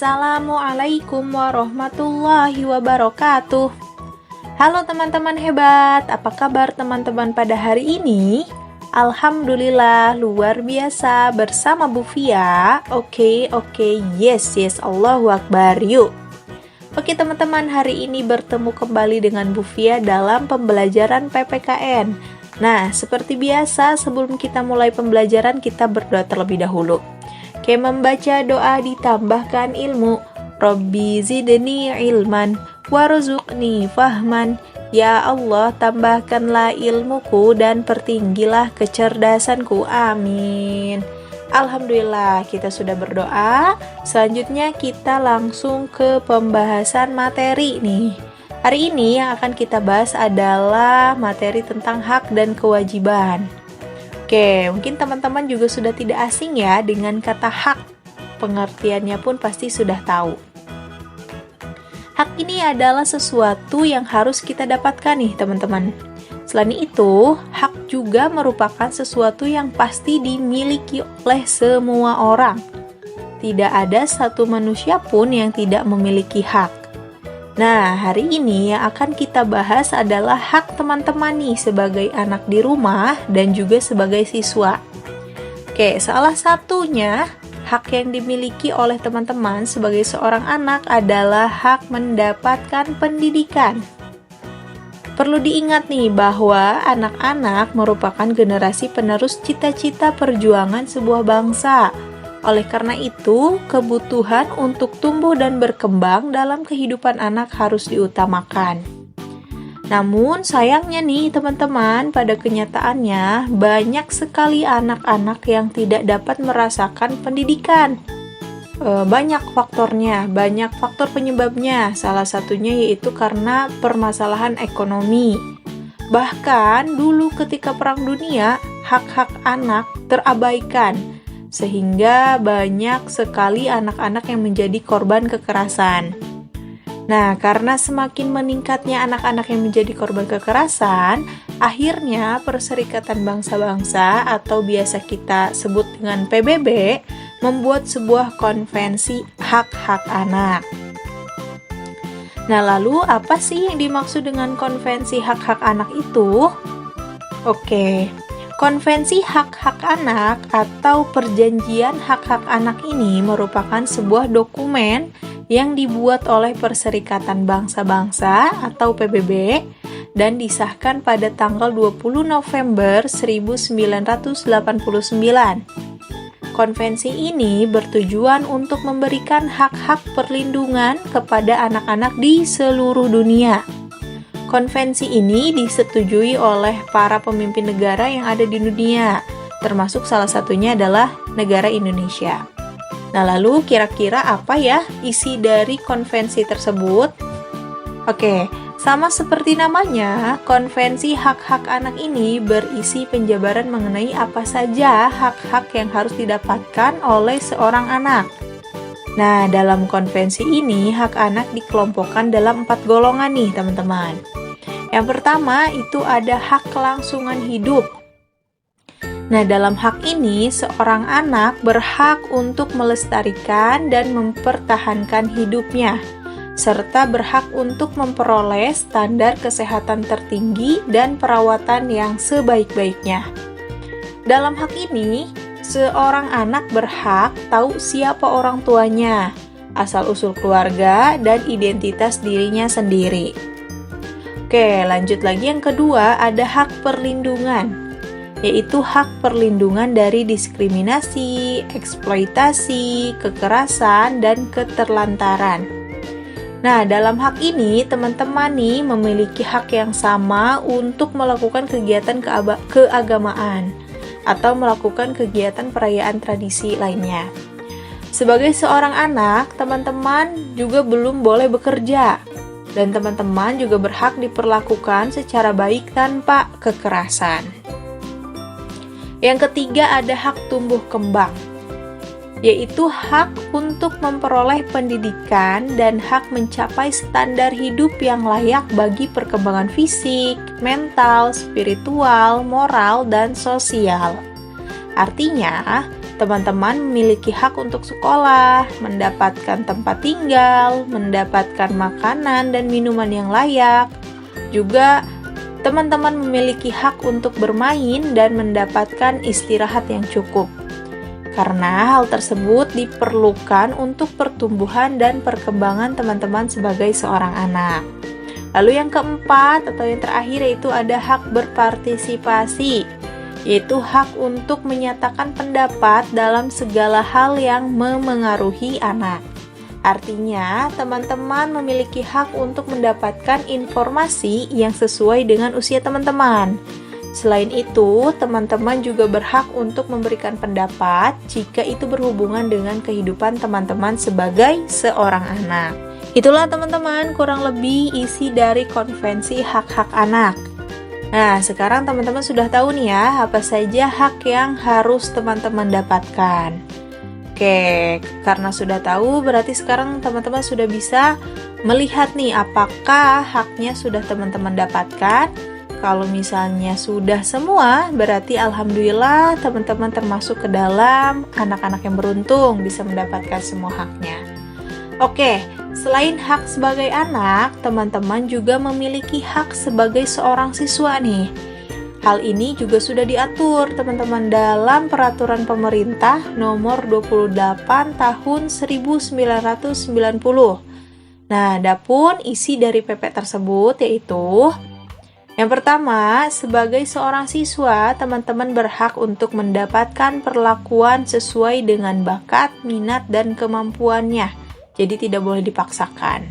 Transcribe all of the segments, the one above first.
Assalamualaikum warahmatullahi wabarakatuh. Halo teman-teman hebat, apa kabar teman-teman pada hari ini? Alhamdulillah, luar biasa bersama Bu Fia. Oke, yes, Allahu Akbar, yuk. Oke teman-teman, hari ini bertemu kembali dengan Bu Fia dalam pembelajaran PPKN. Nah, seperti biasa sebelum kita mulai pembelajaran kita berdoa terlebih dahulu. Kayak membaca doa ditambahkan ilmu. Robbi zidni ilman warzuqni fahman. Ya Allah, tambahkanlah ilmuku dan pertinggilah kecerdasanku. Amin. Alhamdulillah, kita sudah berdoa. Selanjutnya kita langsung ke pembahasan materi nih. Hari ini yang akan kita bahas adalah materi tentang hak dan kewajiban. Oke, mungkin teman-teman juga sudah tidak asing ya dengan kata hak. Pengertiannya pun pasti sudah tahu. Hak ini adalah sesuatu yang harus kita dapatkan nih teman-teman. Selain itu, hak juga merupakan sesuatu yang pasti dimiliki oleh semua orang. Tidak ada satu manusia pun yang tidak memiliki hak. Nah, hari ini yang akan kita bahas adalah hak teman-teman nih sebagai anak di rumah dan juga sebagai siswa. Oke, salah satunya hak yang dimiliki oleh teman-teman sebagai seorang anak adalah hak mendapatkan pendidikan. Perlu diingat nih bahwa anak-anak merupakan generasi penerus cita-cita perjuangan sebuah bangsa. Oleh karena itu, kebutuhan untuk tumbuh dan berkembang dalam kehidupan anak harus diutamakan. Namun, sayangnya nih teman-teman, pada kenyataannya banyak sekali anak-anak yang tidak dapat merasakan pendidikan. Banyak faktornya, banyak faktor penyebabnya. Salah satunya yaitu karena permasalahan ekonomi. Bahkan dulu ketika Perang Dunia, hak-hak anak terabaikan. Sehingga banyak sekali anak-anak yang menjadi korban kekerasan. Nah, karena semakin meningkatnya anak-anak yang menjadi korban kekerasan, akhirnya Perserikatan Bangsa-Bangsa atau biasa kita sebut dengan PBB membuat sebuah konvensi hak-hak anak. Nah, lalu apa sih yang dimaksud dengan konvensi hak-hak anak itu? Oke. Konvensi hak-hak anak atau perjanjian hak-hak anak ini merupakan sebuah dokumen yang dibuat oleh Perserikatan Bangsa-Bangsa atau PBB dan disahkan pada tanggal 20 November 1989. Konvensi ini bertujuan untuk memberikan hak-hak perlindungan kepada anak-anak di seluruh dunia. Konvensi ini disetujui oleh para pemimpin negara yang ada di dunia, termasuk salah satunya adalah negara Indonesia. Nah, lalu kira-kira apa ya isi dari konvensi tersebut? Oke, sama seperti namanya, konvensi hak-hak anak ini berisi penjabaran mengenai apa saja hak-hak yang harus didapatkan oleh seorang anak. Nah, dalam konvensi ini, hak anak dikelompokkan dalam 4 golongan nih, teman-teman. Yang pertama, itu ada hak kelangsungan hidup. Nah, dalam hak ini, seorang anak berhak untuk melestarikan dan mempertahankan hidupnya, serta berhak untuk memperoleh standar kesehatan tertinggi dan perawatan yang sebaik-baiknya. Dalam hak ini, seorang anak berhak tahu siapa orang tuanya, asal-usul keluarga, dan identitas dirinya sendiri. Oke, lanjut lagi yang kedua, ada hak perlindungan, yaitu hak perlindungan dari diskriminasi, eksploitasi, kekerasan, dan keterlantaran. Nah, dalam hak ini, teman-teman nih memiliki hak yang sama untuk melakukan kegiatan keagamaan atau melakukan kegiatan perayaan tradisi lainnya. Sebagai seorang anak, teman-teman juga belum boleh bekerja. Dan teman-teman juga berhak diperlakukan secara baik tanpa kekerasan. Yang ketiga ada hak tumbuh kembang, yaitu hak untuk memperoleh pendidikan dan hak mencapai standar hidup yang layak bagi perkembangan fisik, mental, spiritual, moral, dan sosial. Artinya, teman-teman memiliki hak untuk sekolah, mendapatkan tempat tinggal, mendapatkan makanan dan minuman yang layak. Juga teman-teman memiliki hak untuk bermain dan mendapatkan istirahat yang cukup. Karena hal tersebut diperlukan untuk pertumbuhan dan perkembangan teman-teman sebagai seorang anak. Lalu yang keempat atau yang terakhir yaitu ada hak berpartisipasi, yaitu hak untuk menyatakan pendapat dalam segala hal yang memengaruhi anak. Artinya, teman-teman memiliki hak untuk mendapatkan informasi yang sesuai dengan usia teman-teman. Selain itu, teman-teman juga berhak untuk memberikan pendapat jika itu berhubungan dengan kehidupan teman-teman sebagai seorang anak. Itulah teman-teman kurang lebih isi dari konvensi hak-hak anak. Nah, sekarang teman-teman sudah tahu nih ya, apa saja hak yang harus teman-teman dapatkan. Oke, karena sudah tahu, berarti sekarang teman-teman sudah bisa melihat nih apakah haknya sudah teman-teman dapatkan. Kalau misalnya sudah semua, berarti alhamdulillah teman-teman termasuk ke dalam anak-anak yang beruntung bisa mendapatkan semua haknya. Oke, selain hak sebagai anak, teman-teman juga memiliki hak sebagai seorang siswa nih. Hal ini juga sudah diatur teman-teman dalam peraturan pemerintah nomor 28 tahun 1990. Nah, adapun isi dari PP tersebut yaitu yang pertama, sebagai seorang siswa, teman-teman berhak untuk mendapatkan perlakuan sesuai dengan bakat, minat, dan kemampuannya. Jadi tidak boleh dipaksakan.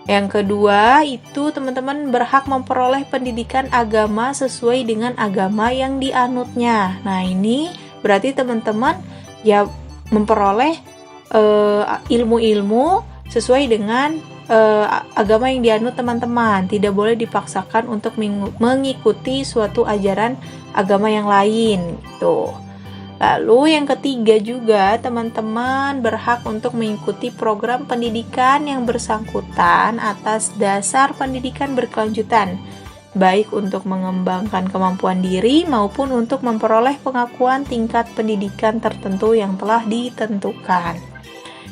Yang kedua, itu teman-teman berhak memperoleh pendidikan agama sesuai dengan agama yang dianutnya. Nah, ini berarti teman-teman ya memperoleh ilmu-ilmu sesuai dengan agama yang dianut teman-teman. Tidak boleh dipaksakan untuk mengikuti suatu ajaran agama yang lain gitu. Lalu yang ketiga juga teman-teman berhak untuk mengikuti program pendidikan yang bersangkutan atas dasar pendidikan berkelanjutan, baik untuk mengembangkan kemampuan diri maupun untuk memperoleh pengakuan tingkat pendidikan tertentu yang telah ditentukan.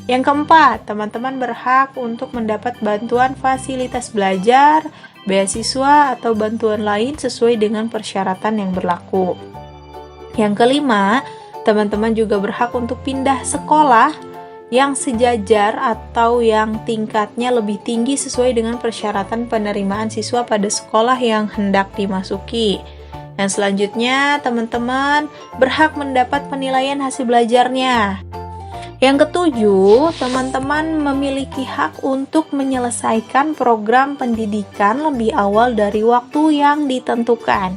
Yang keempat, teman-teman berhak untuk mendapat bantuan fasilitas belajar, beasiswa, atau bantuan lain sesuai dengan persyaratan yang berlaku. Yang kelima, teman-teman juga berhak untuk pindah sekolah yang sejajar atau yang tingkatnya lebih tinggi sesuai dengan persyaratan penerimaan siswa pada sekolah yang hendak dimasuki. Dan selanjutnya, teman-teman berhak mendapat penilaian hasil belajarnya. Yang ketujuh, teman-teman memiliki hak untuk menyelesaikan program pendidikan lebih awal dari waktu yang ditentukan.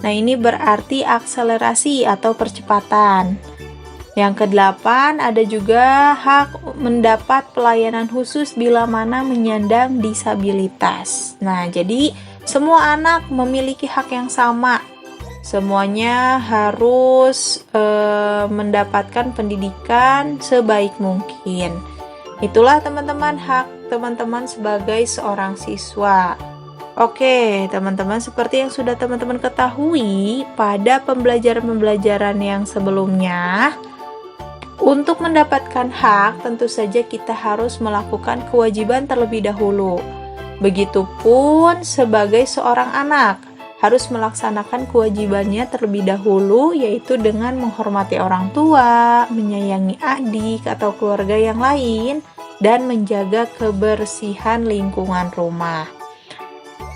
Nah, ini berarti akselerasi atau percepatan. Yang kedelapan, ada juga hak mendapat pelayanan khusus bila mana menyandang disabilitas. Nah, jadi semua anak memiliki hak yang sama. Semuanya harus mendapatkan pendidikan sebaik mungkin. Itulah teman-teman hak teman-teman sebagai seorang siswa. Oke, teman-teman, seperti yang sudah teman-teman ketahui pada pembelajaran-pembelajaran yang sebelumnya, untuk mendapatkan hak tentu saja kita harus melakukan kewajiban terlebih dahulu. Begitupun sebagai seorang anak, harus melaksanakan kewajibannya terlebih dahulu, yaitu dengan menghormati orang tua, menyayangi adik atau keluarga yang lain, dan menjaga kebersihan lingkungan rumah.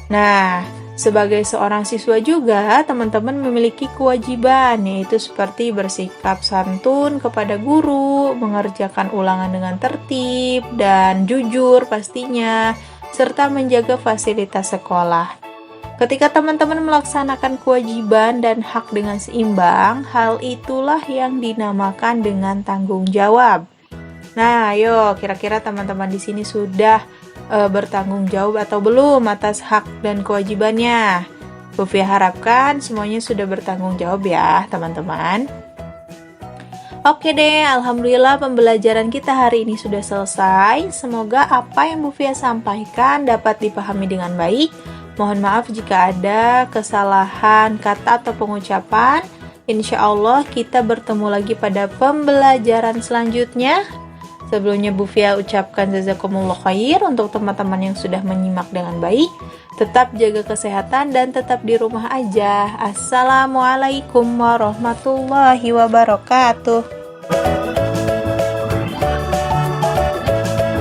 Nah, sebagai seorang siswa juga, teman-teman memiliki kewajiban, yaitu seperti bersikap santun kepada guru, mengerjakan ulangan dengan tertib dan jujur pastinya, serta menjaga fasilitas sekolah. Ketika teman-teman melaksanakan kewajiban dan hak dengan seimbang, hal itulah yang dinamakan dengan tanggung jawab. Nah, ayo, kira-kira teman-teman di sini sudah bertanggung jawab atau belum atas hak dan kewajibannya? Bu Fia harapkan semuanya sudah bertanggung jawab ya, teman-teman. Oke deh, alhamdulillah pembelajaran kita hari ini sudah selesai. Semoga apa yang Bu Fia sampaikan dapat dipahami dengan baik. Mohon maaf jika ada kesalahan kata atau pengucapan. Insya Allah kita bertemu lagi pada pembelajaran selanjutnya. Sebelumnya Bu Fia ucapkan jazakumullah khair untuk teman-teman yang sudah menyimak dengan baik. Tetap jaga kesehatan dan tetap di rumah aja. Assalamualaikum warahmatullahi wabarakatuh.